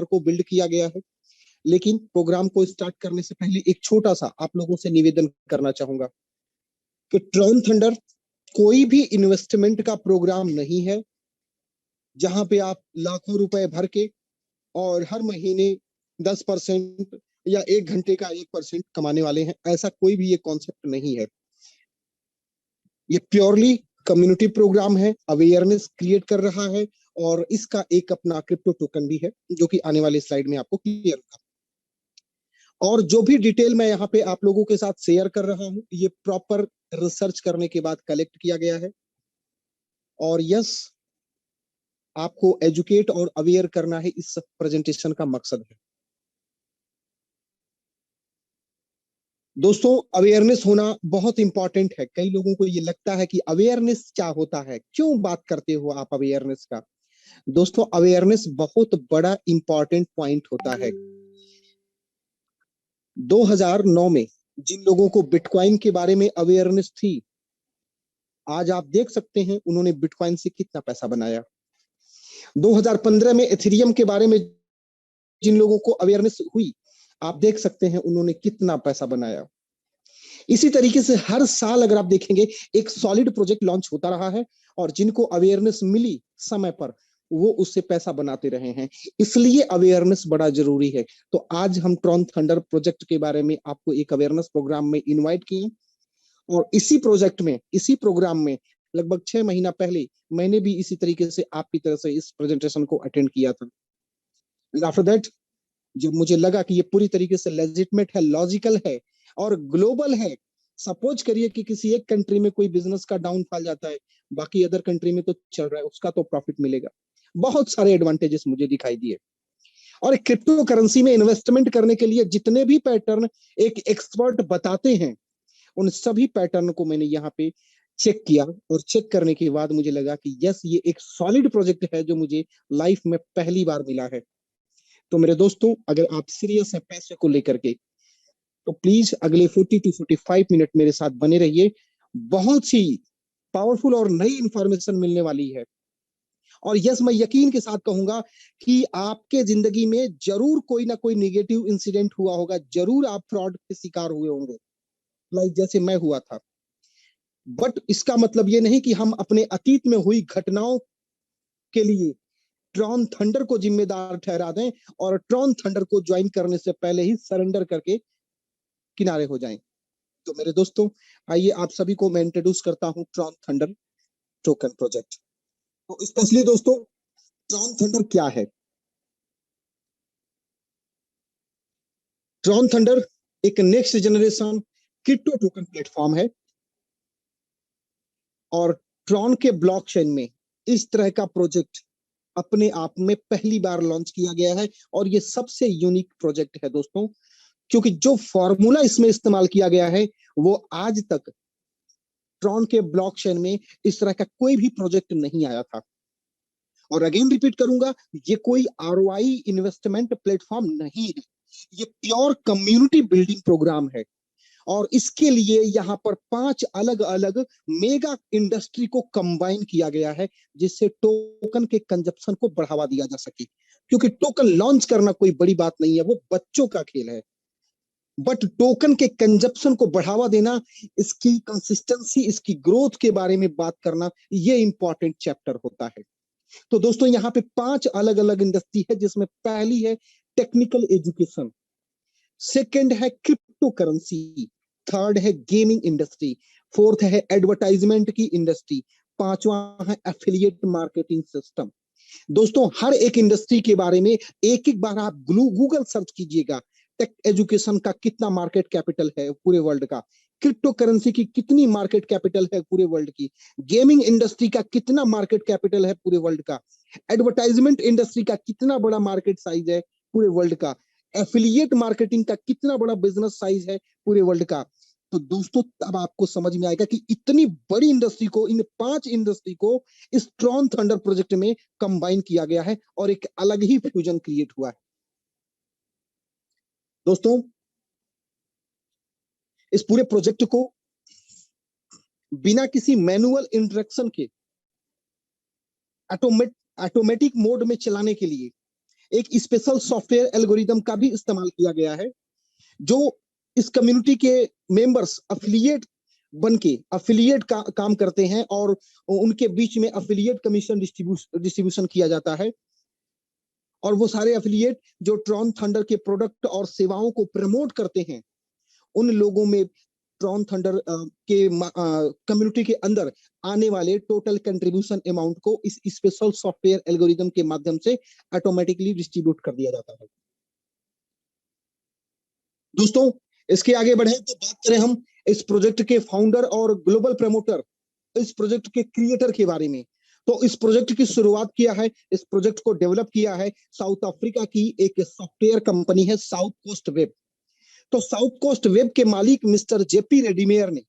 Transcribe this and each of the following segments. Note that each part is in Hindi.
को बिल्ड किया गया है। लेकिन प्रोग्राम को स्टार्ट करने से पहले एक छोटा सा आप लोगों से निवेदन करना चाहूंगा कि ट्रॉन थंडर कोई भी इन्वेस्टमेंट का प्रोग्राम नहीं है जहां पे आप लाखों रुपए भर के और हर महीने 10% या 1 घंटे का 1% कमाने वाले हैं। ऐसा कोई भी ये कॉन्सेप्ट नहीं है। ये प्योरली कम्युनिटी प्रोग्राम है, अवेयरनेस क्रिएट कर रहा है और इसका एक अपना क्रिप्टो टोकन भी है जो कि आने वाली स्लाइड में आपको क्लियर होगा। और जो भी डिटेल मैं यहाँ पे आप लोगों के साथ शेयर कर रहा हूँ ये प्रॉपर रिसर्च करने के बाद कलेक्ट किया गया है। और यस, आपको एजुकेट और अवेयर करना है, इस प्रेजेंटेशन का मकसद है। दोस्तों, अवेयरनेस होना बहुत इंपॉर्टेंट है। कई लोगों को ये लगता है कि अवेयरनेस क्या होता है, क्यों बात करते हो आप अवेयरनेस का। दोस्तों, अवेयरनेस बहुत बड़ा इंपॉर्टेंट पॉइंट होता है। 2009 में जिन लोगों को बिटकॉइन के बारे में अवेयरनेस थी, आज आप देख सकते हैं उन्होंने बिटकॉइन से कितना पैसा बनाया। 2015 में एथेरियम के बारे में जिन लोगों को अवेयरनेस हुई, आप देख सकते हैं उन्होंने कितना पैसा बनाया। इसी तरीके से हर साल अगर आप देखेंगे एक सॉलिड प्रोजेक्ट लॉन्च होता रहा है और जिनको अवेयरनेस मिली समय पर वो उससे पैसा बनाते रहे हैं। इसलिए अवेयरनेस बड़ा जरूरी है। तो आज हम ट्रॉन थंडर प्रोजेक्ट के बारे में आपको एक अवेयरनेस प्रोग्राम में इनवाइट किए और इसी प्रोग्राम में लगभग 6 महीना पहले मैंने भी इसी तरीके से आपकी तरह से इस प्रेजेंटेशन को अटेंड किया था। आफ्टर दैट जब मुझे लगा कि ये पूरी तरीके से लेजिटमेट है, लॉजिकल है और ग्लोबल है। सपोज करिए कि किसी एक कंट्री में कोई बिजनेस का डाउनफॉल जाता है, बाकी अदर कंट्री में तो चल रहा है, उसका तो प्रॉफिट मिलेगा। बहुत सारे एडवांटेजेस मुझे दिखाई दिए। और क्रिप्टो करेंसी में इन्वेस्टमेंट करने के लिए जितने भी पैटर्न एक एक्सपर्ट बताते हैं, उन सभी पैटर्न को मैंने यहाँ पे चेक किया और चेक करने के बाद मुझे लगा कि यस, ये एक सॉलिड प्रोजेक्ट है जो मुझे लाइफ में पहली बार मिला है। तो मेरे दोस्तों, अगर आप सीरियस हैं पैसे को लेकर के, तो प्लीज अगले 40 to 45 मिनट मेरे साथ बने रहिए। बहुत सी पावरफुल और नई इंफॉर्मेशन मिलने वाली है। और यस, मैं यकीन के साथ कहूंगा कि आपके जिंदगी में जरूर कोई ना कोई निगेटिव इंसिडेंट हुआ होगा, जरूर आप फ्रॉड के शिकार हुए होंगे, लाइक जैसे मैं हुआ था। बट इसका मतलब ये नहीं कि हम अपने अतीत में हुई घटनाओं के लिए ट्रॉन थंडर को जिम्मेदार ठहरा दें और ट्रॉन थंडर को ज्वाइन करने से पहले ही सरेंडर करके किनारे हो जाएं। तो मेरे दोस्तों, आइए आप सभी को मैं इंट्रोड्यूस करता हूं ट्रॉन थंडर टोकन प्रोजेक्ट। तो स्पेशली दोस्तों, ट्रॉन थंडर क्या है? ट्रॉन थंडर एक next generation crypto token platform है और ट्रॉन के ब्लॉकचेन में इस तरह का प्रोजेक्ट अपने आप में पहली बार लॉन्च किया गया है। और ये सबसे यूनिक प्रोजेक्ट है दोस्तों, क्योंकि जो फॉर्मूला इसमें इस्तेमाल किया गया है वो आज तक ट्रॉन के ब्लॉकचेन में इस तरह का कोई भी प्रोजेक्ट नहीं आया था। और अगेन रिपीट करूंगा, ये कोई आरओआई इन्वेस्टमेंट प्लेटफॉर्म नहीं है, ये प्योर कम्युनिटी बिल्डिंग प्रोग्राम है। और इसके लिए यहाँ पर 5 अलग अलग मेगा इंडस्ट्री को कंबाइन किया गया है, जिससे टोकन के कंजप्शन को बढ़ावा दिया जा सके। क्योंकि टोकन लॉन्च करना कोई बड़ी बात नहीं है, वो बच्चों का खेल है। बट टोकन के कंजप्शन को बढ़ावा देना, इसकी कंसिस्टेंसी, इसकी ग्रोथ के बारे में बात करना, ये इंपॉर्टेंट चैप्टर होता है। तो दोस्तों, यहाँ पे 5 अलग अलग इंडस्ट्री है, जिसमें पहली है टेक्निकल एजुकेशन, सेकंड है क्रिप्टो करेंसी, थर्ड है गेमिंग इंडस्ट्री, फोर्थ है एडवर्टाइजमेंट की इंडस्ट्री, पांचवा है एफिलिएट मार्केटिंग सिस्टम। दोस्तों, हर एक इंडस्ट्री के बारे में एक एक बार आप गूगल सर्च कीजिएगा। टेक एजुकेशन का कितना मार्केट कैपिटल है पूरे वर्ल्ड का, क्रिप्टो करेंसी की कितनी मार्केट कैपिटल है पूरे वर्ल्ड की, गेमिंग इंडस्ट्री का कितना मार्केट कैपिटल है पूरे वर्ल्ड का, एडवर्टाइजमेंट इंडस्ट्री का कितना बड़ा मार्केट साइज है पूरे वर्ल्ड का, एफिलिएट मार्केटिंग का कितना बड़ा बिजनेस साइज है पूरे वर्ल्ड का। तो दोस्तों, तब आपको समझ में आएगा कि इतनी बड़ी इंडस्ट्री को, इन 5 इंडस्ट्री को इस ट्रॉन थंडर प्रोजेक्ट में कंबाइन किया गया है और एक अलग ही फ्यूजन क्रिएट हुआ है। दोस्तों, इस पूरे प्रोजेक्ट को बिना किसी मैनुअल इंटरेक्शन के ऑटोमेटिक मोड में चलाने के लिए एक स्पेशल सॉफ्टवेयर एल्गोरिदम का भी इस्तेमाल किया गया है, जो इस कम्युनिटी के मेंबर्स अफिलिएट बन के अफिलिएट का काम करते हैं और उनके बीच में अफिलिएट कमीशन डिस्ट्रीब्यूशन किया जाता है। और वो सारे अफिलिएट जो ट्रॉन थंडर के प्रोडक्ट और सेवाओं को प्रमोट करते हैं, उन लोगों में ट्रॉन थंडर के कम्युनिटी के अंदर आने वाले टोटल कंट्रीब्यूशन अमाउंट को इस स्पेशल सॉफ्टवेयर एल्गोरिदम के माध्यम से ऑटोमेटिकली डिस्ट्रीब्यूट कर दिया जाता है। दोस्तों, इसके आगे बढ़े तो बात करें हम इस प्रोजेक्ट के फाउंडर और ग्लोबल प्रमोटर, इस प्रोजेक्ट के क्रिएटर के बारे में। तो इस प्रोजेक्ट की शुरुआत किया है, इस प्रोजेक्ट को डेवलप किया है साउथ अफ्रीका की एक सॉफ्टवेयर कंपनी है साउथ कोस्ट वेब। तो साउथ कोस्ट वेब के मालिक मिस्टर जेपी रेडिमेयर ने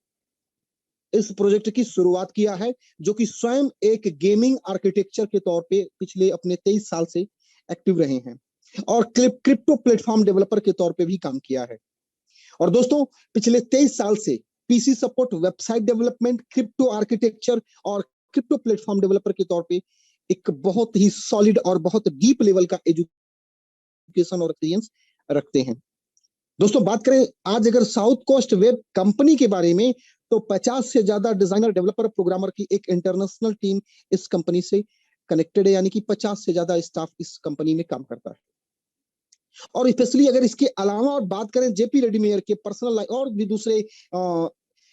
इस प्रोजेक्ट की शुरुआत किया है, जो कि स्वयं एक गेमिंग आर्किटेक्चर के तौर पे पिछले अपने 23 साल से एक्टिव रहे हैं और क्रिप्टो प्लेटफॉर्म डेवलपर के तौर पे भी काम किया है। और दोस्तों, पिछले 23 साल से PC support, website development, crypto architecture और क्रिप्टो प्लेटफॉर्म डेवलपर के तौर पे एक बहुत ही सॉलिड और बहुत डीप लेवल का एजुकेशन और एक्सपीरियंस रखते हैं। दोस्तों, बात करें आज अगर साउथ कोस्ट वेब कंपनी के बारे में, तो 50 से ज्यादा डिजाइनर, डेवलपर, प्रोग्रामर की एक इंटरनेशनल टीम इस कंपनी से कनेक्टेड है, यानी कि 50 से ज्यादा स्टाफ इस कंपनी में काम करता है। और स्पेशली अगर इसके अलावा और बात करें जेपी रेडिमेयर के पर्सनल लाइफ और भी दूसरे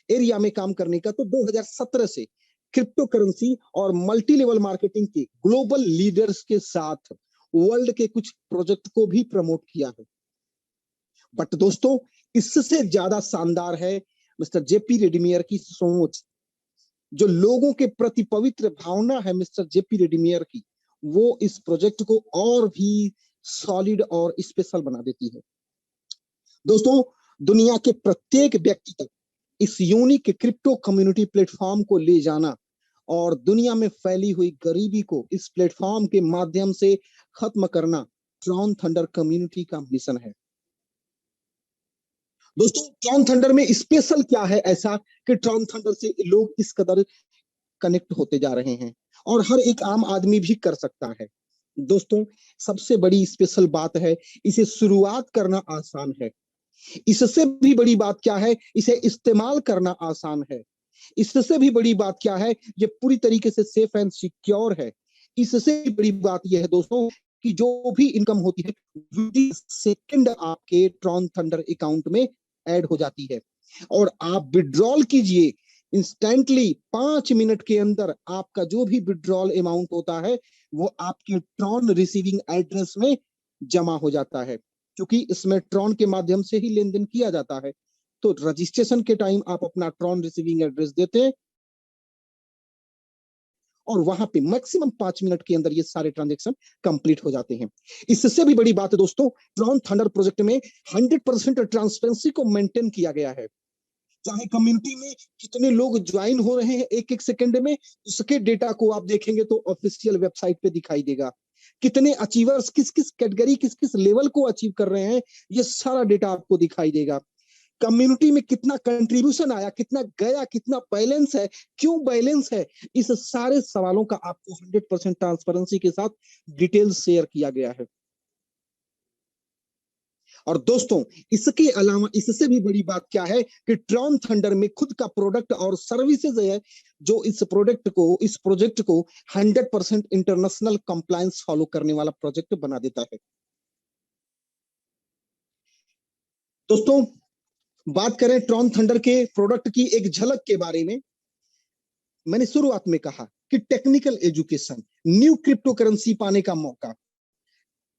एरिया में काम करने का, तो 2017 से क्रिप्टो करेंसी और मल्टी लेवल मार्केटिंग के ग्लोबल लीडर्स के साथ वर्ल्ड के कुछ प्रोजेक्ट को भी प्रमोट किया है। बट दोस्तों, इससे ज्यादा शानदार है मिस्टर जेपी रेडिमेयर की सोच, जो लोगों के प्रति पवित्र भावना है मिस्टर जेपी रेडिमेयर की, वो इस प्रोजेक्ट को और भी सॉलिड और स्पेशल बना देती है। दोस्तों, दुनिया के प्रत्येक व्यक्ति तक इस यूनिक क्रिप्टो कम्युनिटी प्लेटफॉर्म को ले जाना और दुनिया में फैली हुई गरीबी को इस प्लेटफॉर्म के माध्यम से खत्म करना ट्रॉन थंडर कम्युनिटी का मिशन है। दोस्तों, ट्रॉन थंडर में स्पेशल क्या है ऐसा कि ट्रॉन थंडर से लोग इस कदर कनेक्ट होते जा रहे हैं और हर एक आम आदमी भी कर सकता है। दोस्तों, सबसे बड़ी स्पेशल बात है, इसे शुरुआत करना आसान है। इससे भी बड़ी बात क्या है, इसे इस्तेमाल करना आसान है। इससे भी बड़ी बात क्या है, ये पूरी तरीके से सेफ एंड सिक्योर है। इससे बड़ी बात यह है दोस्तों कि जो भी इनकम होती है विदिन सेकंड आपके ट्रॉन थंडर अकाउंट में ऐड हो जाती है और आप विड्रॉल कीजिए, इंस्टेंटली 5 मिनट के अंदर आपका जो भी विड्रॉल अमाउंट होता है वो आपके ट्रॉन रिसीविंग एड्रेस में जमा हो जाता है, क्योंकि इसमें ट्रॉन के माध्यम से ही लेन देन किया जाता है। तो रजिस्ट्रेशन के टाइम आप अपना ट्रॉन रिसीविंग एड्रेस देते हैं और वहां पे मैक्सिमम 5 मिनट के अंदर ये सारे ट्रांजेक्शन कंप्लीट हो जाते हैं। इससे भी बड़ी बात है दोस्तों, ट्रॉन थंडर प्रोजेक्ट में 100% ट्रांसपेरेंसी को मेंटेन किया गया है। चाहे कम्युनिटी में कितने लोग ज्वाइन हो रहे हैं एक एक सेकंड में, उसके डेटा को आप देखेंगे तो ऑफिशियल वेबसाइट पे दिखाई देगा। कितने अचीवर्स किस किस कैटेगरी, किस किस लेवल को अचीव कर रहे हैं, ये सारा डेटा आपको दिखाई देगा। कम्युनिटी में कितना कंट्रीब्यूशन आया, कितना गया, कितना बैलेंस है, क्यों बैलेंस है, इस सारे सवालों का आपको 100% ट्रांसपेरेंसी के साथ डिटेल्स शेयर किया गया है। और दोस्तों, इसके अलावा इससे भी बड़ी बात क्या है कि ट्रॉन थंडर में खुद का प्रोडक्ट और सर्विसेज है, जो इस प्रोजेक्ट को 100% इंटरनेशनल कंप्लायंस फॉलो करने वाला प्रोजेक्ट बना देता है। दोस्तों, बात करें ट्रॉन थंडर के प्रोडक्ट की एक झलक के बारे में, मैंने शुरुआत में कहा कि technical education, new crypto currency पाने का मौका,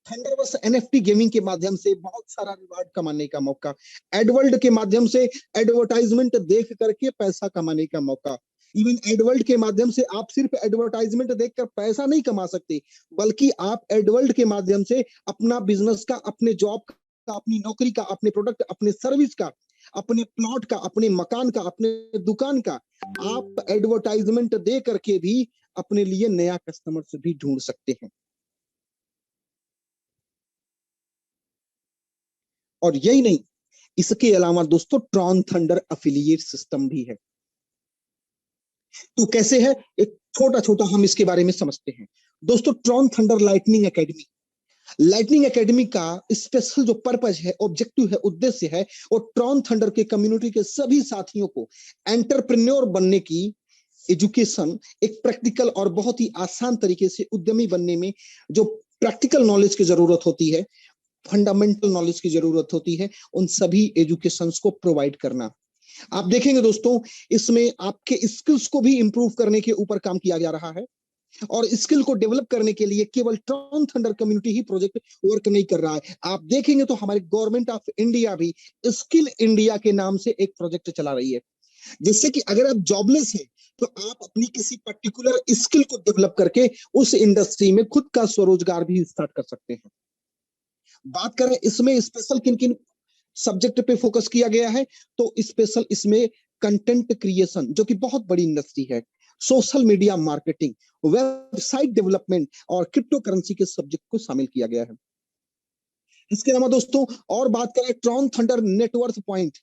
थंडरवर्स एनएफटी गेमिंग के माध्यम से बहुत सारा रिवार्ड कमाने का मौका, एडवर्ल्ड के माध्यम से एडवर्टाइजमेंट देख करके पैसा कमाने का मौका। इवन एडवर्ल्ड के माध्यम से आप सिर्फ एडवर्टाइजमेंट देखकर पैसा नहीं कमा सकते, बल्कि आप एडवर्ल्ड के माध्यम से अपना बिजनेस का, अपने जॉब का, अपनी नौकरी का, अपने प्रोडक्ट, अपने सर्विस का, अपने प्लॉट का, अपने मकान का, अपने दुकान का आप एडवर्टाइजमेंट दे करके भी अपने लिए नया कस्टमर भी ढूंढ सकते हैं। और यही नहीं, इसके अलावा दोस्तों ट्रॉन थंडर अफिलिएट सिस्टम भी है। तो कैसे है, एक छोटा छोटा हम इसके बारे में समझते हैं। दोस्तों, Tron thunder lightning academy lightning academy का स्पेशल जो पर्पज है, ऑब्जेक्टिव है, उद्देश्य है, और ट्रॉन थंडर के कम्युनिटी के सभी साथियों को एंटरप्रेन्योर बनने की एजुकेशन, एक प्रैक्टिकल और बहुत ही आसान तरीके से उद्यमी बनने में जो प्रैक्टिकल नॉलेज की जरूरत होती है, फंडामेंटल नॉलेज की जरूरत होती है, उन सभी एजुकेशंस को प्रोवाइड करना। आप देखेंगे दोस्तों, इसमें आपके स्किल्स को भी इंप्रूव करने के ऊपर काम किया जा रहा है, और स्किल को डेवलप करने के लिए केवल ट्रॉन थंडर कम्युनिटी ही प्रोजेक्ट वर्क नहीं कर रहा है। आप देखेंगे तो हमारे गवर्नमेंट ऑफ इंडिया भी स्किल इंडिया के नाम से एक प्रोजेक्ट चला रही है, जिससे कि अगर आप जॉबलेस हैं तो आप अपनी किसी पर्टिकुलर स्किल को डेवलप करके उस इंडस्ट्री में खुद का स्वरोजगार भी स्टार्ट कर सकते हैं। बात करें इसमें स्पेशल किन किन सब्जेक्ट पे फोकस किया गया है, तो स्पेशल इसमें कंटेंट क्रिएशन, जो कि बहुत बड़ी इंडस्ट्री है, social media marketing, website development और क्रिप्टो करेंसी के सब्जेक्ट को शामिल किया गया है। इसके अलावा दोस्तों और बात करें ट्रॉन थंडर नेटवर्थ पॉइंट,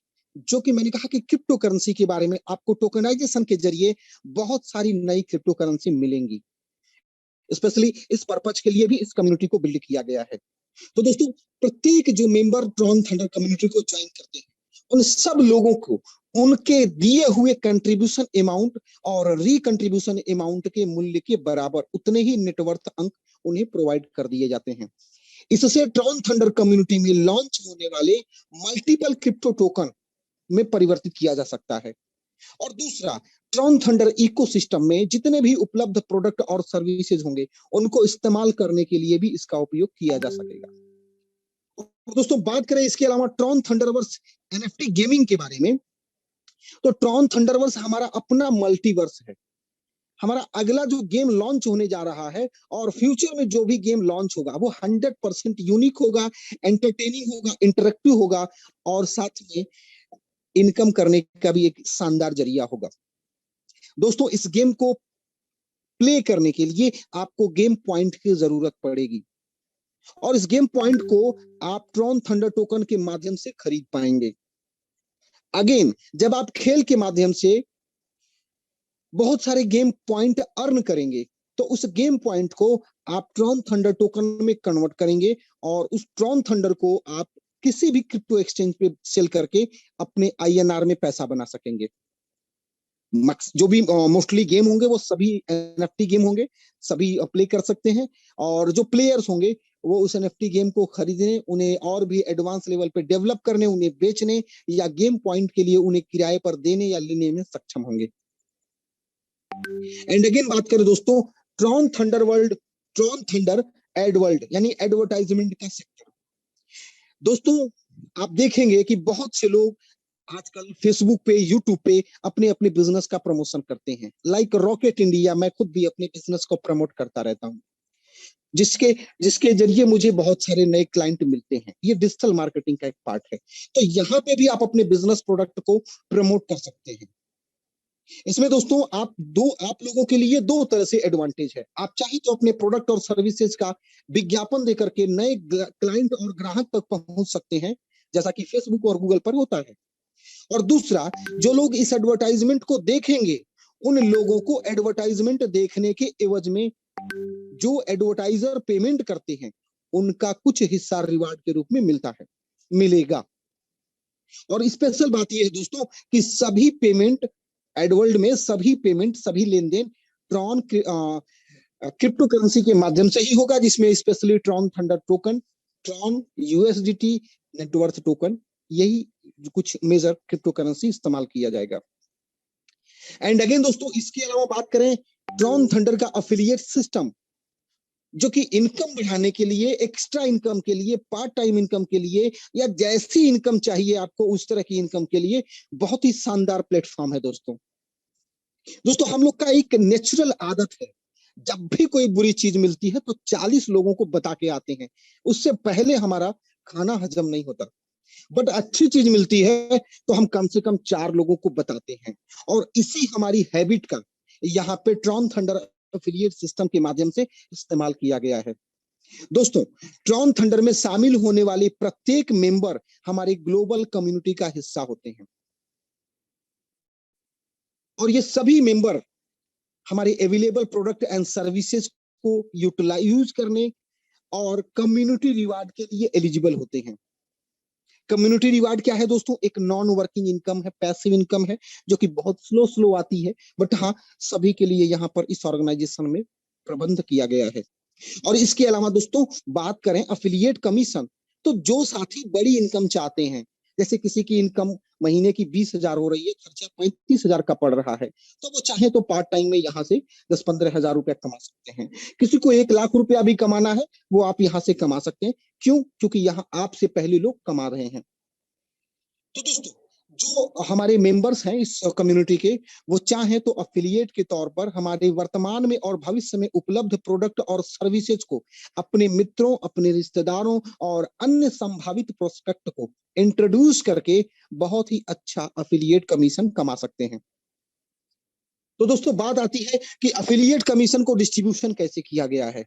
जो कि मैंने कहा कि क्रिप्टो करेंसी के बारे में आपको टोकनाइजेशन के जरिए बहुत सारी नई क्रिप्टो करेंसी मिलेंगी। स्पेशली इस पर्पज के लिए भी इस कम्युनिटी को बिल्ड किया गया है। तो दोस्तों, प्रत्येक जो मेंबर ट्रॉन थंडर कम्युनिटी को ज्वाइन करते हैं, उन सब लोगों को उनके दिए हुए कंट्रीब्यूशन अमाउंट और रिकंट्रीब्यूशन अमाउंट के मूल्य के बराबर उतने ही नेटवर्थ अंक उन्हें प्रोवाइड कर दिए जाते हैं। इससे ट्रॉन थंडर कम्युनिटी में लॉन्च होने वाले मल्टीपल क्रिप्टो टोकन में परिवर्तित किया जा सकता है। और दूसरा, ट्रॉन थंडर इकोसिस्टम में जितने भी उपलब्ध प्रोडक्ट और सर्विसेज होंगे, उनको इस्तेमाल करने के लिए भी इसका उपयोग किया जा सकेगा। और दोस्तों बात करें इसके अलावा ट्रॉन थंडरवर्स एनएफटी गेमिंग के बारे में, तो ट्रॉन थंडरवर्स हमारा अपना मल्टीवर्स है। हमारा अगला जो गेम लॉन्च होने जा रहा है और फ्यूचर में जो भी गेम लॉन्च होगा वो 100% यूनिक होगा, एंटरटेनिंग होगा, इंटरेक्टिव होगा, और साथ में इनकम करने का भी एक शानदार जरिया होगा। दोस्तों, इस गेम को प्ले करने के लिए आपको गेम पॉइंट की जरूरत पड़ेगी, और इस गेम पॉइंट को आप ट्रॉन थंडर टोकन के माध्यम से खरीद पाएंगे। अगेन, जब आप खेल के माध्यम से बहुत सारे गेम पॉइंट अर्न करेंगे, तो उस गेम पॉइंट को आप ट्रॉन थंडर टोकन में कन्वर्ट करेंगे, और उस ट्रॉन थंडर को आप किसी भी क्रिप्टो एक्सचेंज पे सेल करके अपने आईएनआर में पैसा बना सकेंगे। जो भी मोस्टली गेम होंगे वो सभी एनएफटी गेम होंगे, सभी प्ले कर सकते हैं, और जो प्लेयर्स होंगे वो उस एनएफटी गेम को खरीदने, उन्हें और भी एडवांस लेवल पे डेवलप करने, उन्हें बेचने या गेम पॉइंट के लिए उन्हें किराए पर देने या लेने में सक्षम होंगे। एंड अगेन बात करें दोस्तों, Tron thunder world, Tron thunder ad world यानी एडवर्टाइजमेंट का सेक्टर। दोस्तों, आप देखेंगे कि बहुत से लोग आजकल फेसबुक पे, यूट्यूब पे अपने अपने बिजनेस का प्रमोशन करते हैं, लाइक रॉकेट इंडिया। मैं खुद भी अपने बिजनेस को प्रमोट करता रहता हूँ, जिसके जिसके जरिए मुझे बहुत सारे नए क्लाइंट मिलते हैं। ये डिजिटल मार्केटिंग का एक पार्ट है। तो यहाँ पे भी आप अपने बिजनेस प्रोडक्ट को प्रमोट कर सकते हैं। इसमें दोस्तों आप लोगों के लिए दो तरह से एडवांटेज है। आप चाहे तो अपने प्रोडक्ट और सर्विसेज का विज्ञापन देकर के नए क्लाइंट और ग्राहक तक पहुंच सकते हैं, जैसा कि फेसबुक और गूगल पर होता है। और दूसरा, जो लोग इस एडवर्टाइजमेंट को देखेंगे, उन लोगों को एडवर्टाइजमेंट देखने के एवज में जो एडवर्टाइजर पेमेंट करते हैं, उनका कुछ हिस्सा रिवार्ड के रूप में मिलेगा। और स्पेशल बात यह है दोस्तों कि सभी पेमेंट एडवर्ल्ड में, सभी लेन देन ट्रॉन क्रिप्टो करेंसी के माध्यम से ही होगा, जिसमें specially Tron thunder token, Tron USDT net worth token, यही कुछ मेजर क्रिप्टो करेंसी इस्तेमाल किया जाएगा। एंड अगेन दोस्तों, इसके अलावा बात करें ट्रॉन थंडर का अफिलिएट सिस्टम, जो कि इनकम बढ़ाने के लिए, एक्स्ट्रा इनकम के लिए, पार्ट टाइम इनकम के लिए, या जैसी इनकम चाहिए आपको उस तरह की इनकम के लिए बहुत ही शानदार प्लेटफॉर्म है। दोस्तों हम लोग का एक नेचुरल आदत है, जब भी कोई बुरी चीज मिलती है तो 40 लोगों को बता के आते हैं, उससे पहले हमारा खाना हजम नहीं होता। बट अच्छी चीज मिलती है तो हम कम से कम 4 लोगों को बताते हैं, और इसी हमारी हैबिट का यहाँ पे ट्रॉन थंडर एफिलिएट सिस्टम के माध्यम से इस्तेमाल किया गया है। दोस्तों, ट्रॉन थंडर में शामिल होने वाले प्रत्येक मेंबर हमारे ग्लोबल कम्युनिटी का हिस्सा होते हैं, और ये सभी मेंबर हमारे अवेलेबल प्रोडक्ट एंड सर्विसेज को यूटिलाइज करने और कम्युनिटी रिवार्ड के लिए एलिजिबल होते हैं। कम्युनिटी रिवार्ड क्या है दोस्तों? एक नॉन वर्किंग इनकम है, पैसिव इनकम है, जो कि बहुत स्लो स्लो आती है, बट हाँ, सभी के लिए यहाँ पर इस ऑर्गेनाइजेशन में प्रबंध किया गया है। और इसके अलावा दोस्तों बात करें अफिलिएट कमीशन, तो जो साथी बड़ी इनकम चाहते हैं, जैसे किसी की इनकम महीने की 20,000 हो रही है, खर्चा 35,000 का पड़ रहा है, तो वो चाहे तो पार्ट टाइम में यहाँ से 10-15 हजार रुपया कमा सकते हैं। किसी को 1 लाख रुपया भी कमाना है, वो आप यहाँ से कमा सकते हैं। क्यों? क्योंकि यहाँ आपसे पहले लोग कमा रहे हैं। तो दोस्तों जो हमारे मेंबर्स हैं इस कम्युनिटी के, वो चाहे तो अफिलिएट के तौर पर हमारे वर्तमान में और भविष्य में उपलब्ध प्रोडक्ट और सर्विसेज को अपने मित्रों, अपने रिश्तेदारों और अन्य संभावित प्रोस्पेक्ट को इंट्रोड्यूस करके बहुत ही अच्छा अफिलिएट कमीशन कमा सकते हैं। तो दोस्तों बात आती है कि अफिलिएट कमीशन को डिस्ट्रीब्यूशन कैसे किया गया है,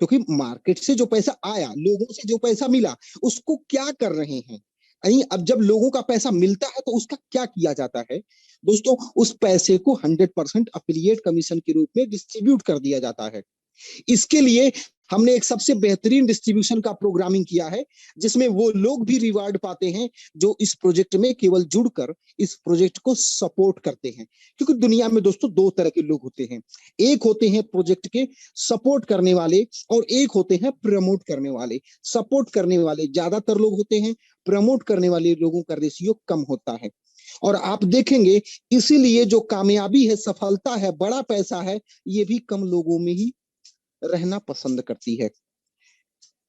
क्योंकि मार्केट से जो पैसा आया, लोगों से जो पैसा मिला, उसको क्या कर रहे हैं? अब जब लोगों का पैसा मिलता है तो उसका क्या किया जाता है दोस्तों? उस पैसे को 100% अफिलिएट कमीशन के रूप में डिस्ट्रीब्यूट कर दिया जाता है। इसके लिए हमने एक सबसे बेहतरीन डिस्ट्रीब्यूशन का प्रोग्रामिंग किया है, जिसमें वो लोग भी रिवार्ड पाते हैं जो इस प्रोजेक्ट में केवल जुड़कर इस प्रोजेक्ट को सपोर्ट करते हैं। क्योंकि दुनिया में दोस्तों 2 तरह के लोग होते हैं, एक होते हैं प्रोजेक्ट के सपोर्ट करने वाले और एक होते हैं प्रमोट करने वाले। सपोर्ट करने वाले ज्यादातर लोग होते हैं, प्रमोट करने वाले लोगों का रेशियो कम होता है। और आप देखेंगे इसीलिए जो कामयाबी है, सफलता है, बड़ा पैसा है, ये भी कम लोगों में ही रहना पसंद करती है।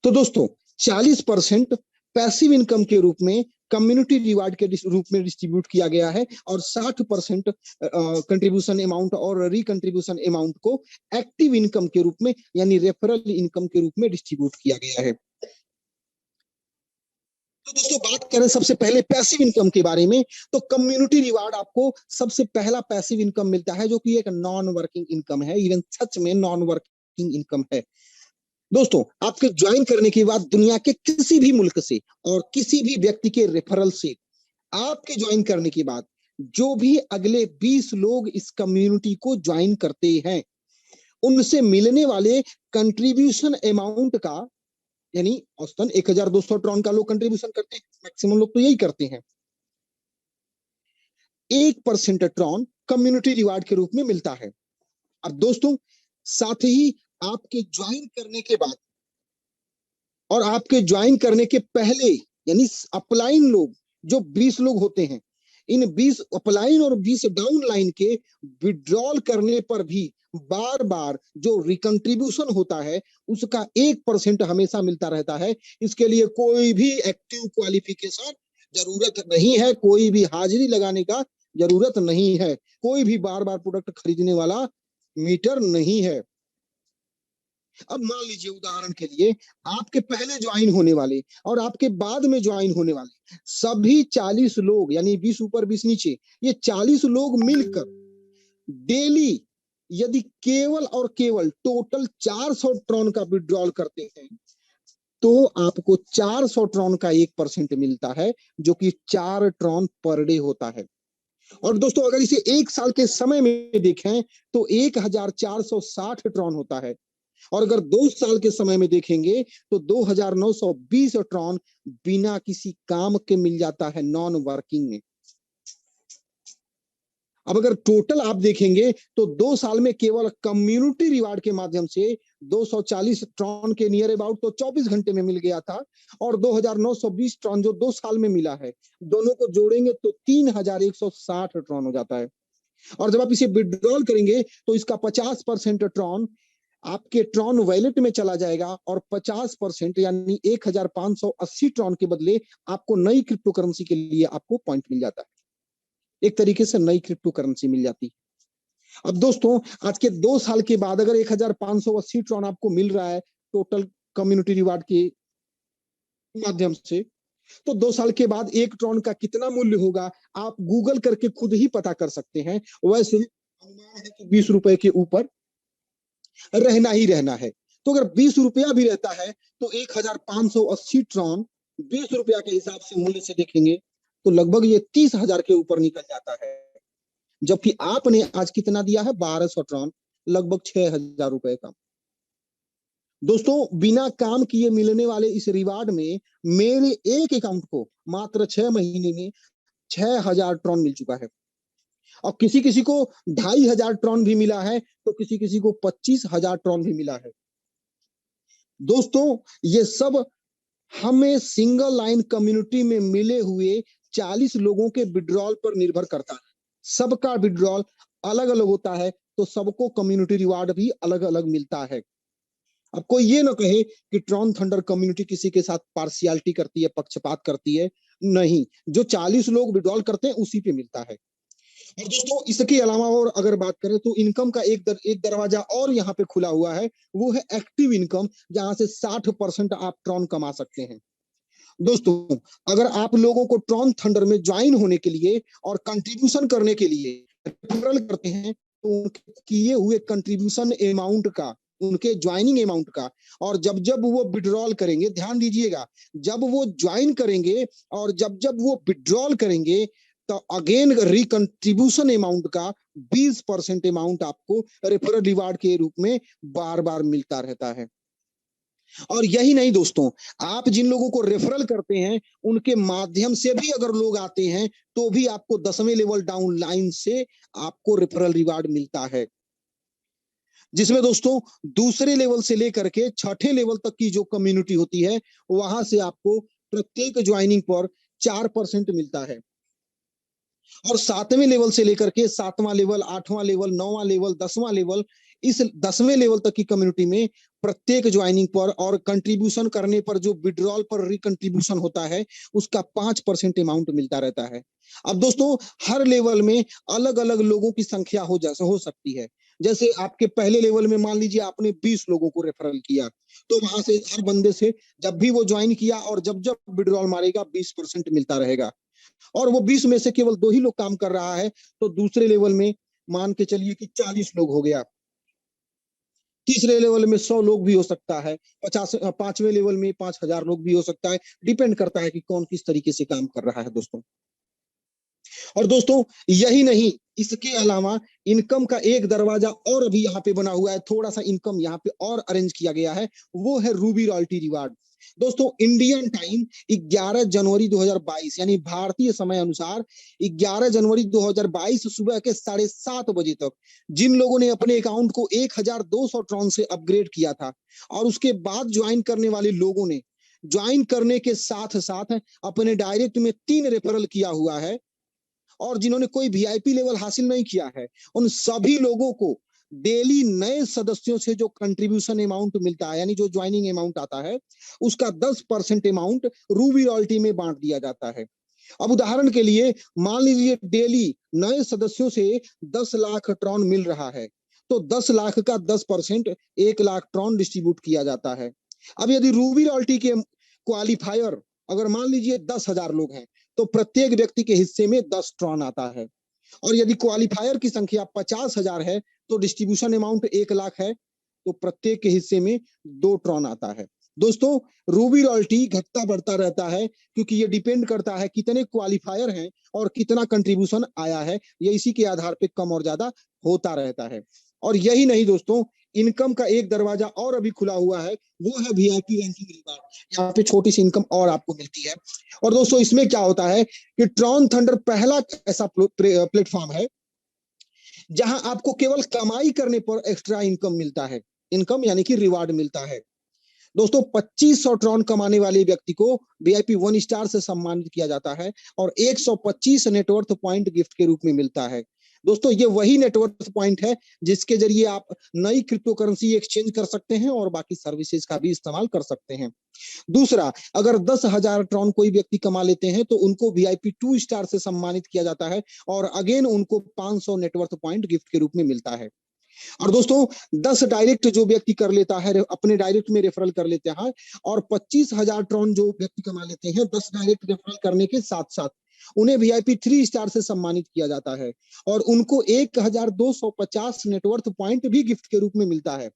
तो दोस्तों 40% पैसिव इनकम के रूप में कम्युनिटी रिवार्ड के रूप में डिस्ट्रीब्यूट किया गया है और 60% कंट्रीब्यूशन अमाउंट और रिकंट्रीब्यूशन अमाउंट को एक्टिव इनकम के रूप में यानी रेफरल इनकम के रूप में डिस्ट्रीब्यूट किया गया है। तो दोस्तों बात करें सबसे पहले पैसिव इनकम के बारे में, तो कम्युनिटी रिवार्ड आपको सबसे पहला पैसिव इनकम मिलता है, जो कि एक नॉन वर्किंग इनकम है। इवन सच में नॉन वर्किंग इनकम है दोस्तों। आपके ज्वाइन करने के बाद दुनिया के किसी भी मुल्क से और किसी भी व्यक्ति के रेफरल से आपके ज्वाइन करने के बाद जो भी अगले 20 लोग इस कम्युनिटी को ज्वाइन करते हैं, उनसे मिलने वाले कंट्रीब्यूशन अमाउंट का, यानी औसतन 1,200 ट्रॉन का लोग कंट्रीब्यूशन करते हैं, मैक्सिमम लोग तो यही करते हैं, 1% ट्रॉन कम्युनिटी रिवार्ड के रूप में मिलता है। अब दोस्तों साथ ही आपके ज्वाइन करने के बाद और आपके ज्वाइन करने के पहले, यानी अपलाइन लोग जो 20 लोग होते हैं, इन 20 अपलाइन और 20 डाउन लाइन के विड्रॉल करने पर भी बार बार जो रिकंट्रीब्यूशन होता है उसका 1% हमेशा मिलता रहता है। इसके लिए कोई भी एक्टिव क्वालिफिकेशन जरूरत नहीं है, कोई भी हाजिरी लगाने का जरूरत नहीं है, कोई भी बार बार प्रोडक्ट खरीदने वाला मीटर नहीं है। अब मान लीजिए उदाहरण के लिए आपके पहले ज्वाइन होने वाले और आपके बाद में ज्वाइन होने वाले सभी 40 लोग, यानी 20 ऊपर 20 नीचे, ये 40 लोग मिलकर डेली यदि केवल और केवल टोटल 400 ट्रॉन का विड्रॉल करते हैं, तो आपको 400 ट्रॉन का 1% मिलता है, जो कि 4 ट्रॉन पर डे होता है। और दोस्तों अगर इसे 1 साल के समय में देखें तो 1,460 ट्रॉन होता है, और अगर 2 साल के समय में देखेंगे तो 2,920 ट्रॉन बिना किसी काम के मिल जाता है, नॉन वर्किंग में। अब अगर टोटल आप देखेंगे तो 2 साल में केवल कम्युनिटी रिवार्ड के माध्यम से 240 ट्रॉन के नियर अबाउट तो 24 घंटे में मिल गया था, और 2,920 ट्रॉन जो 2 साल में मिला है, दोनों को जोड़ेंगे तो 3,160 ट्रॉन हो जाता है। और जब आप इसे विड्रॉल करेंगे तो इसका 50% ट्रॉन आपके ट्रॉन वैलेट में चला जाएगा, और 50% यानी 1,580 ट्रॉन के बदले आपको नई क्रिप्टो करेंसी के लिए आपको पॉइंट मिल जाता है। एक तरीके से नई क्रिप्टो करेंसी मिल जाती है। अब दोस्तों आज के 2 साल के बाद अगर 1,580 ट्रॉन आपको मिल रहा है टोटल कम्युनिटी रिवार्ड के माध्यम से, तो 2 साल के बाद 1 ट्रॉन का कितना मूल्य होगा आप गूगल करके खुद ही पता कर सकते हैं। वैसे अनुमान है कि 20 रुपए के ऊपर रहना ही रहना है। तो अगर 20 रुपया भी रहता है तो 1,580 ट्रॉन 20 रुपया के हिसाब से मूल्य से देखेंगे तो लगभग ये 30,000 के ऊपर निकल जाता है। जबकि आपने आज कितना दिया है, 1,200 ट्रॉन, लगभग 6,000 रुपए का। दोस्तों बिना काम किए मिलने वाले इस रिवार्ड में मेरे एक अकाउंट को मात्र 6 महीने में 6,000 ट्रॉन मिल चुका है, और किसी किसी को 2,500 ट्रॉन भी मिला है, तो किसी किसी को 25,000 ट्रॉन भी मिला है। दोस्तों ये सब हमें सिंगल लाइन कम्युनिटी में मिले हुए 40 लोगों के विड्रॉल पर निर्भर करता है। सबका विड्रॉल अलग अलग होता है, तो सबको कम्युनिटी रिवार्ड भी अलग अलग मिलता है। अब कोई ये ना कहे कि ट्रॉन थंडर कम्युनिटी किसी के साथ पार्शियलिटी करती है, पक्षपात करती है, नहीं, जो 40 लोग विड्रॉल करते हैं उसी पे मिलता है। और दोस्तों इसके अलावा और अगर बात करें तो इनकम का एक दरवाजा और यहाँ पे खुला हुआ है, वो है एक्टिव इनकम, जहां से 60% आप ट्रॉन कमा सकते हैं। दोस्तों अगर आप लोगों को ट्रॉन थंडर में ज्वाइन होने के लिए और कंट्रीब्यूशन करने के लिए रेफरल करते हैं, तो उनके किए हुए कंट्रीब्यूशन अमाउंट का, उनके ज्वाइनिंग अमाउंट का, और जब जब वो विड्रॉल करेंगे, ध्यान दीजिएगा, जब वो ज्वाइन करेंगे और जब जब वो विड्रॉल करेंगे, तो अगेन रिकंट्रीब्यूशन अमाउंट का 20% अमाउंट आपको रेफरल रिवार्ड के रूप में बार बार मिलता रहता है। और यही नहीं दोस्तों, आप जिन लोगों को रेफरल करते हैं उनके माध्यम से भी अगर लोग आते हैं, तो भी आपको 10वें लेवल डाउन लाइन से आपको रेफरल रिवार्ड मिलता है, जिसमें दोस्तों दूसरे लेवल से लेकर के 6ठे लेवल तक की जो कम्युनिटी होती है, वहां से आपको प्रत्येक ज्वाइनिंग पर 4% मिलता है। और 7वें लेवल से लेकर के 7वां लेवल, 8वां लेवल, 9वां लेवल, 10वां लेवल, इस 10वें लेवल तक की कम्युनिटी में प्रत्येक ज्वाइनिंग पर और कंट्रीब्यूशन करने पर जो विड्रॉल पर रिकंट्रीब्यूशन होता है, उसका 5% अमाउंट मिलता रहता है। अब दोस्तों हर लेवल में अलग अलग लोगों की संख्या हो सकती है। जैसे आपके पहले लेवल में मान लीजिए आपने 20 लोगों को रेफरल किया, तो वहां से हर बंदे से जब भी वो ज्वाइन किया और जब जब विड्रॉल मारेगा 20% मिलता रहेगा, और वो 20 में से केवल 2 ही लोग काम कर रहा है, तो दूसरे लेवल में मान के चलिए कि 40 लोग हो गया, तीसरे लेवल में 100 लोग भी हो सकता है, 5वें लेवल में 5,000 लोग भी हो सकता है, डिपेंड करता है कि कौन किस तरीके से काम कर रहा है दोस्तों। और दोस्तों यही नहीं, इसके अलावा इनकम का एक दरवाजा और अभी यहाँ पे बना हुआ है, थोड़ा सा इनकम यहाँ पे और अरेंज किया गया है, वो है रूबी रॉयल्टी रिवार्ड। दोस्तों इंडियन टाइम 11 जनवरी 2022 यानी भारतीय समय अनुसार 11 जनवरी 2022 सुबह के 7:30 बजे तक जिन लोगों ने अपने अकाउंट को 1,200 ट्रॉन से अपग्रेड किया था, और उसके बाद ज्वाइन करने वाले लोगों ने ज्वाइन करने के साथ साथ अपने डायरेक्ट में 3 रेफरल किया हुआ है, और जिन्होंने कोई वीआईपी लेवल हासिल नहीं किया है, उन सभी लोगों को डेली नए सदस्यों से जो कंट्रीब्यूशन अमाउंट मिलता है, यानी जो ज्वाइनिंग अमाउंट आता है, उसका 10% अमाउंट रूबी रॉयल्टी में बांट दिया जाता है। अब उदाहरण के लिए मान लीजिए डेली नए सदस्यों से 10 लाख ट्रॉन मिल रहा है, तो 10 लाख का 10% 1 लाख ट्रॉन डिस्ट्रीब्यूट किया जाता है। अब यदि रूबी रॉयल्टी के क्वालिफायर अगर मान लीजिए 10,000 लोग हैं, तो प्रत्येक व्यक्ति के हिस्से में 10 ट्रॉन आता है, और यदि क्वालिफायर की संख्या 50,000 है, तो डिस्ट्रीब्यूशन अमाउंट 1 लाख है, तो प्रत्येक के हिस्से में 2 ट्रॉन आता है। दोस्तों रूबी रॉयल्टी घटता बढ़ता रहता है, क्योंकि ये डिपेंड करता है कितने क्वालिफायर हैं और कितना कंट्रीब्यूशन आया है, ये इसी के आधार पे कम और ज्यादा होता रहता है। और यही नहीं दोस्तों, इनकम का एक दरवाजा और अभी खुला हुआ है, वो है वीआईपी रैंकिंग रिवार्ड। यहाँ पे छोटी सी इनकम और आपको मिलती है। और दोस्तों इसमें क्या होता है कि ट्रॉन थंडर पहला ऐसा प्लेटफॉर्म है जहां आपको केवल कमाई करने पर एक्स्ट्रा इनकम मिलता है, इनकम यानी कि रिवार्ड मिलता है। दोस्तों 2500 ट्रॉन कमाने वाले व्यक्ति को वीआईपी 1 स्टार से सम्मानित किया जाता है, और 125 नेटवर्थ पॉइंट गिफ्ट के रूप में मिलता है। दोस्तों ये वही नेटवर्थ पॉइंट है जिसके जरिए आप नई क्रिप्टो करेंसी एक्सचेंज कर सकते हैं और बाकी सर्विसेज का भी इस्तेमाल कर सकते हैं। दूसरा, अगर 10,000 ट्रॉन कोई व्यक्ति कमा लेते हैं, तो उनको वीआईपी 2 स्टार से सम्मानित किया जाता है, और अगेन उनको 500 नेटवर्थ पॉइंट गिफ्ट के रूप में मिलता है। और दोस्तों 10 डायरेक्ट जो व्यक्ति कर लेता है, अपने डायरेक्ट में रेफरल कर लेते हैं, और 25,000 ट्रॉन जो व्यक्ति कमा लेते हैं 10 डायरेक्ट रेफरल करने के साथ साथ, उन्हें वीआईपी 3 स्टार से सम्मानित किया जाता है, और उनको 1,250 नेटवर्थ पॉइंट भी गिफ्ट के रूप में मिलता है।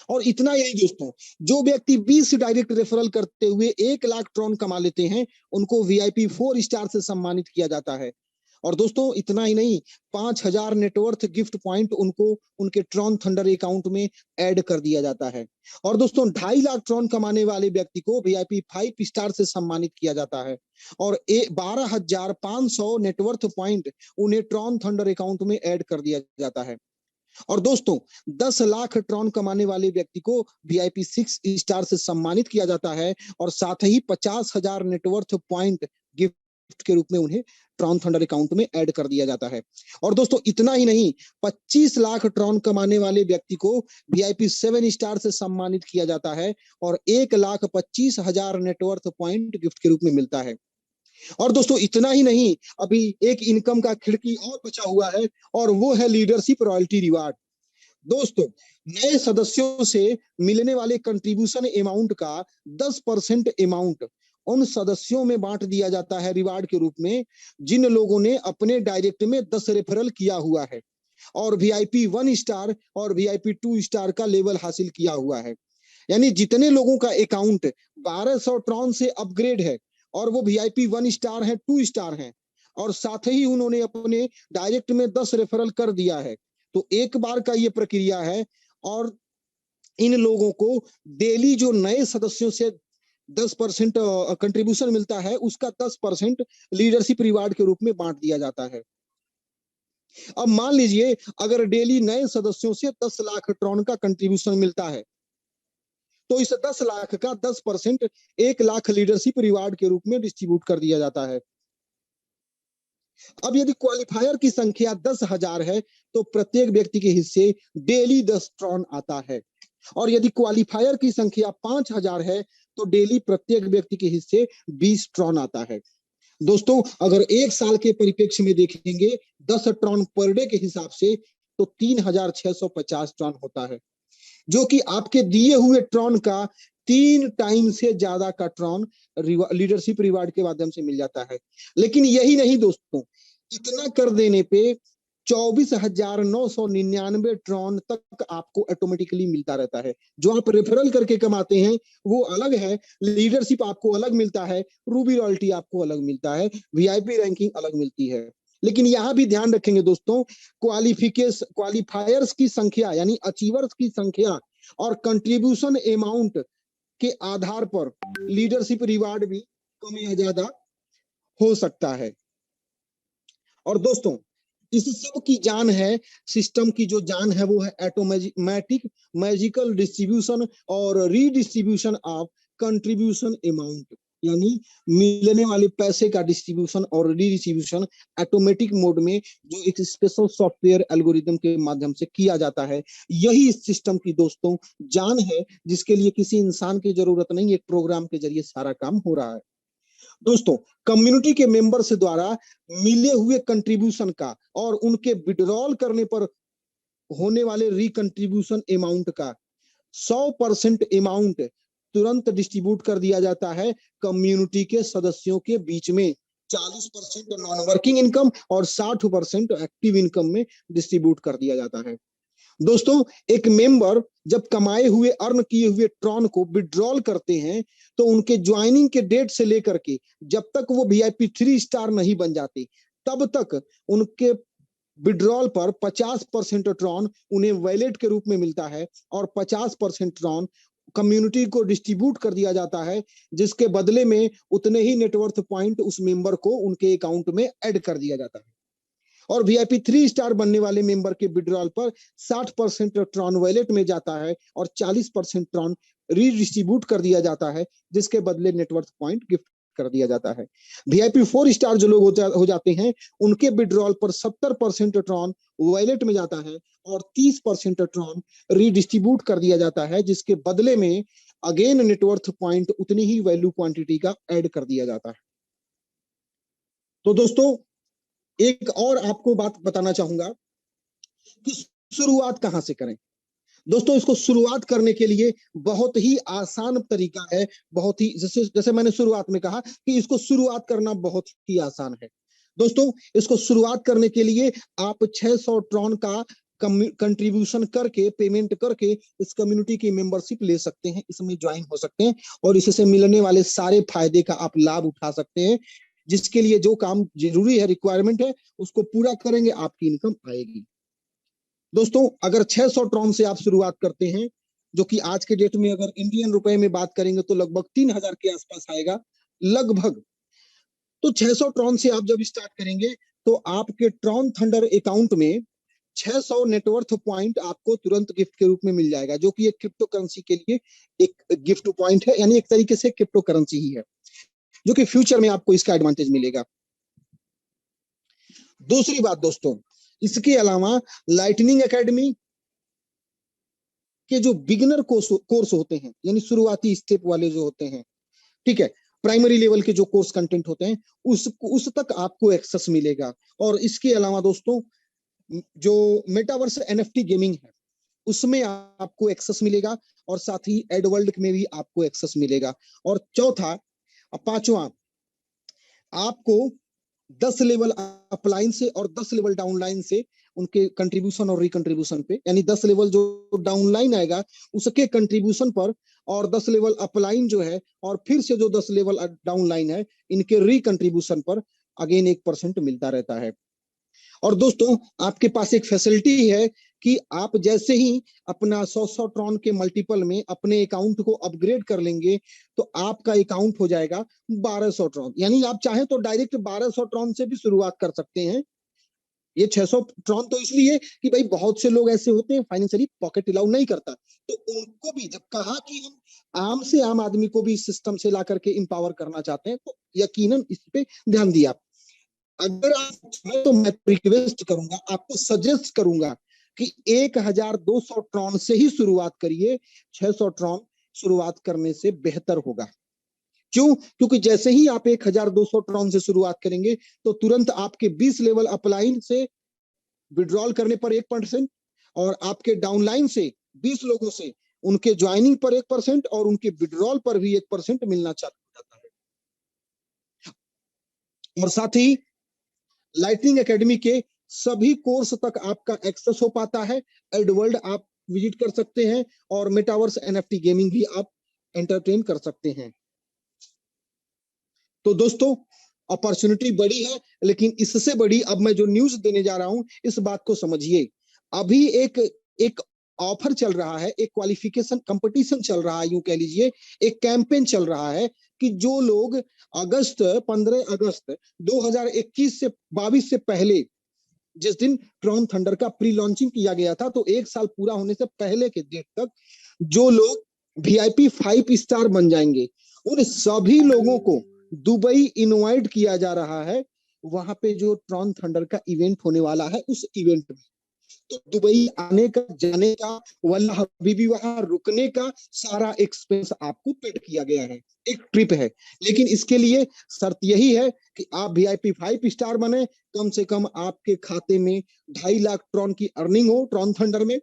और इतना यही दोस्तों, जो व्यक्ति 20 डायरेक्ट रेफरल करते हुए 1 लाख ट्रॉन कमा लेते हैं, उनको वीआईपी 4 स्टार से सम्मानित किया जाता है। और दोस्तों इतना ही नहीं, 5,000 नेटवर्थ गिफ्ट पॉइंट उनको उनके ट्रॉन थंडर अकाउंट में ऐड कर दिया जाता है। और दोस्तों 2.5 लाख ट्रॉन कमाने वाले व्यक्ति को VIP 5 स्टार से सम्मानित किया जाता है और 12,500 नेटवर्थ पॉइंट उन्हें ट्रॉन थंडर अकाउंट में ऐड कर दिया जाता है। और दोस्तों 10 लाख ट्रॉन कमाने वाले व्यक्ति को VIP 6 स्टार से सम्मानित किया जाता है और साथ ही 50,000 नेटवर्थ पॉइंट गिफ्ट के रूप में उन्हें ट्रॉन थंडर अकाउंट में ऐड कर दिया जाता है। और दोस्तों इतना ही नहीं, 25 लाख ट्रॉन कमाने वाले व्यक्ति को VIP 7 स्टार से सम्मानित किया जाता है और 1,25,000 नेटवर्थ पॉइंट गिफ्ट के रूप में मिलता है। और दोस्तों इतना ही नहीं, अभी एक इनकम का खिड़की और बचा हुआ है और वो है लीडरशिप रॉयल्टी रिवार्ड। दोस्तों नए सदस्यों से मिलने वाले कंट्रीब्यूशन अमाउंट का 10% अमाउंट उन सदस्यों में बांट दिया जाता है रिवार्ड के रूप में जिन लोगों ने अपने डायरेक्ट में 10 रेफरल किया हुआ है और VIP 1 स्टार और VIP 2 स्टार का लेवल हासिल किया हुआ है। यानी जितने लोगों का अकाउंट 1200 ट्रॉन से अपग्रेड है और वो VIP 1 स्टार है, 2 स्टार है और साथ ही उन्होंने अपने डायरेक्ट में 10 रेफरल कर दिया है, तो एक बार का ये प्रक्रिया है। और इन लोगों को डेली जो नए सदस्यों से 10% कंट्रीब्यूशन मिलता है उसका 10% लीडरशिप रिवार्ड के रूप में बांट दिया जाता है। अब मान लीजिए अगर डेली नए सदस्यों से 10 लाख ट्रॉन का कंट्रीब्यूशन मिलता है तो इस 10 लाख का 10% 1 लाख लीडरशिप रिवार्ड के रूप में डिस्ट्रीब्यूट कर दिया जाता है। अब यदि क्वालिफायर की संख्या 10,000 है तो प्रत्येक व्यक्ति के हिस्से डेली 10 ट्रॉन आता है और यदि क्वालिफायर की संख्या 5,000 है तो डेली प्रत्येक व्यक्ति के हिस्से 20 ट्रॉन आता है। दोस्तों अगर एक साल के परिप्रेक्ष्य में देखेंगे 10 ट्रॉन पर डे के हिसाब से तो 3,650 ट्रॉन होता है, जो कि आपके दिए हुए ट्रॉन का 3 टाइम से ज्यादा का ट्रॉन लीडरशिप रिवार्ड के माध्यम से मिल जाता है। लेकिन यही नहीं दोस्तों, इतना कर देने पे 24,999 ट्रॉन तक आपको ऑटोमेटिकली मिलता रहता है। जो आप रेफरल करके कमाते हैं वो अलग है, लीडरशिप आपको अलग मिलता है, रूबी रॉयल्टी आपको अलग मिलता है, VIP रैंकिंग अलग मिलती है। लेकिन यहां भी ध्यान रखेंगे दोस्तों, क्वालिफायर्स की संख्या यानी अचीवर्स की संख्या और कंट्रीब्यूशन अमाउंट के आधार पर लीडरशिप रिवार्ड भी कम या ज्यादा हो सकता है। और दोस्तों इस सब की जान है, सिस्टम की जो जान है वो है ऑटोमेटिक मैजिकल डिस्ट्रीब्यूशन और रीडिस्ट्रीब्यूशन ऑफ कंट्रीब्यूशन अमाउंट, यानी मिलने वाले पैसे का डिस्ट्रीब्यूशन और रीडिस्ट्रीब्यूशन ऑटोमेटिक मोड में जो एक स्पेशल सॉफ्टवेयर एल्गोरिदम के माध्यम से किया जाता है। यही इस सिस्टम की दोस्तों जान है, जिसके लिए किसी इंसान की जरूरत नहीं, एक प्रोग्राम के जरिए सारा काम हो रहा है। दोस्तों कम्युनिटी के मेंबर्स द्वारा मिले हुए कंट्रीब्यूशन का और उनके विड्रॉल करने पर होने वाले रिकंट्रीब्यूशन अमाउंट का 100% अमाउंट तुरंत डिस्ट्रीब्यूट कर दिया जाता है कम्युनिटी के सदस्यों के बीच में। 40% नॉन वर्किंग इनकम और 60% एक्टिव इनकम में डिस्ट्रीब्यूट कर दिया जाता है। दोस्तों एक मेंबर जब कमाए हुए अर्न किए हुए ट्रॉन को विड्रॉल करते हैं तो उनके ज्वाइनिंग के डेट से लेकर के जब तक वो VIP 3 स्टार नहीं बन जाते तब तक उनके विड्रॉल पर 50% ट्रॉन उन्हें वैलेट के रूप में मिलता है और 50% ट्रॉन कम्युनिटी को डिस्ट्रीब्यूट कर दिया जाता है, जिसके बदले में उतने ही नेटवर्थ पॉइंट उस मेंबर को उनके अकाउंट में ऐड कर दिया जाता है। और VIP 3 स्टार बनने वाले मेंबर के विड्रॉल पर 60% ट्रॉन वैलेट में जाता है और 40% ट्रॉन रीडिस्ट्रीब्यूट कर दिया जाता है, जिसके बदले नेटवर्थ पॉइंट गिफ्ट कर दिया जाता है। VIP 4 स्टार जो लोग हो जाते हैं उनके विड्रॉल पर 70% ट्रॉन वैलेट में जाता है और 30% ट्रॉन रीडिस्ट्रीब्यूट कर दिया जाता है, जिसके बदले में अगेन नेटवर्थ पॉइंट उतनी ही वैल्यू क्वांटिटी का ऐड कर दिया जाता है। तो दोस्तों एक और आपको बात बताना चाहूंगा कि शुरुआत कहां से करें। दोस्तों इसको शुरुआत करने के लिए बहुत ही आसान तरीका है, बहुत ही जैसे मैंने शुरुआत में कहा कि इसको शुरुआत करना बहुत ही आसान है। दोस्तों इसको शुरुआत करने के लिए आप 600 ट्रॉन का कंट्रीब्यूशन करके पेमेंट करके इस कम्युनिटी की मेंबरशिप ले सकते हैं, इसमें ज्वाइन हो सकते हैं और इससे मिलने वाले सारे फायदे का आप लाभ उठा सकते हैं। जिसके लिए जो काम जरूरी है, रिक्वायरमेंट है, उसको पूरा करेंगे, आपकी इनकम आएगी। दोस्तों अगर 600 ट्रॉन से आप शुरुआत करते हैं, जो कि आज के डेट में अगर इंडियन रुपए में बात करेंगे तो लगभग 3000 के आसपास आएगा लगभग। तो 600 ट्रॉन से आप जब स्टार्ट करेंगे तो आपके ट्रॉन थंडर अकाउंट में 600 नेटवर्थ पॉइंट आपको तुरंत गिफ्ट के रूप में मिल जाएगा, जो कि एक क्रिप्टो करेंसी के लिए एक गिफ्ट पॉइंट है, यानी एक तरीके से क्रिप्टो करेंसी ही है, जो कि फ्यूचर में आपको इसका एडवांटेज मिलेगा। दूसरी बात दोस्तों, इसके अलावा लाइटनिंग एकेडमी के जो बिगिनर कोर्स होते हैं, यानी शुरुआती स्टेप वाले जो होते हैं, ठीक है, प्राइमरी लेवल के जो कोर्स कंटेंट होते हैं, उस तक आपको एक्सेस मिलेगा। और इसके अलावा दोस्तों जो मेटावर्स एनएफटी गेमिंग है उसमें आपको एक्सेस मिलेगा, और साथ ही एडवर्ल्ड में भी आपको एक्सेस मिलेगा। और चौथा, पांचवा, आपको 10 लेवल अपलाइन से और 10 लेवल डाउनलाइन से उनके कंट्रीब्यूशन और रिकंट्रीब्यूशन पे, यानी 10 लेवल जो डाउनलाइन आएगा उसके कंट्रीब्यूशन पर, और 10 लेवल अपलाइन जो है और फिर से जो 10 लेवल डाउनलाइन है, इनके रिकंट्रीब्यूशन पर अगेन 1% मिलता रहता है। और दोस्तों आपके पास एक फैसिलिटी है कि आप जैसे ही अपना 100 ट्रॉन के मल्टीपल में अपने अकाउंट को अपग्रेड कर लेंगे तो आपका अकाउंट हो जाएगा 1200 ट्रॉन, यानी आप चाहें तो डायरेक्ट 1200 ट्रॉन से भी शुरुआत कर सकते हैं। ये 600 ट्रॉन तो इसलिए कि भाई बहुत से लोग ऐसे होते हैं फाइनेंशियली पॉकेट अलाउ नहीं करता, तो उनको भी जब कहा कि हम आम से आम आदमी को भी सिस्टम से ला करके इंपावर करना चाहते हैं, तो यकीनन इस पे ध्यान दिया। अगर आप चाहें तो मैं रिक्वेस्ट करूंगा, आपको सजेस्ट करूंगा कि 1200 ट्रॉन से ही शुरुआत करिए, 600 ट्रॉन शुरुआत करने से बेहतर होगा। क्यों? क्योंकि जैसे ही आप 1200 ट्रॉन से शुरुआत करेंगे तो तुरंत आपके 20 लेवल अपलाइन से विड्रॉल करने पर 1%, और आपके डाउनलाइन से 20 लोगों से उनके ज्वाइनिंग पर 1% और उनके विड्रॉल पर भी 1% मिलना चालू हो जाता है। और साथ ही लाइटनिंग एकेडमी के सभी कोर्स तक आपका एक्सेस हो पाता है, एडवर्ल्ड आप विजिट कर सकते हैं, और मेटावर्स एनएफटी गेमिंग भी आप एंटरटेन कर सकते हैं। तो दोस्तों अपॉर्चुनिटी बड़ी है, लेकिन इससे बड़ी अब मैं जो न्यूज देने जा रहा हूं इस बात को समझिए। अभी एक ऑफर चल रहा है, एक क्वालिफिकेशन कंपटीशन चल रहा है, यूं कह लीजिए एक कैंपेन चल रहा है कि जो लोग 15 अगस्त 2021 से 22 से पहले, जिस दिन ट्रॉन थंडर का प्री लॉन्चिंग किया गया था, तो एक साल पूरा होने से पहले के डेट तक जो लोग VIP 5 स्टार बन जाएंगे, उन सभी लोगों को दुबई इनवाइट किया जा रहा है। वहां पे जो ट्रॉन थंडर का इवेंट होने वाला है उस इवेंट में, तो दुबई आने का, जाने का, वल्ला हबीबी वहां रुकने का सारा एक्सपेंस आपको पेड किया गया है, एक ट्रिप है। लेकिन इसके लिए शर्त यही है कि आप VIP 5 स्टार बने, कम से कम आपके खाते में 2.5 लाख ट्रॉन की अर्निंग हो ट्रॉन थंडर में,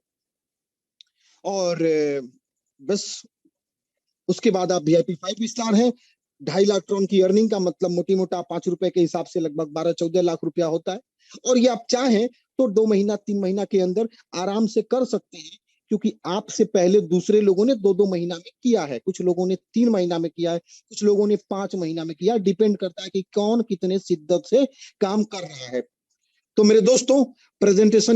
और बस उसके बाद आप VIP 5 स्टार हैं। 2.5 लाख ट्रॉन की अर्निंग का मतलब मोटी मोटा 5 रुपए के हिसाब से लगभग 12-14 लाख रुपया होता है। और ये आप चाहें तो 2 महीना 3 महीना के अंदर आराम से कर सकते हैं, क्योंकि आपसे पहले दूसरे लोगों ने 2-2 महीना में किया है, कुछ लोगों ने 3 महीना में किया है, कुछ लोगों ने 5 महीना में किया, डिपेंड करता है कि कौन कितने शिद्दत से काम कर रहा है। तो मेरे दोस्तों प्रेजेंटेशन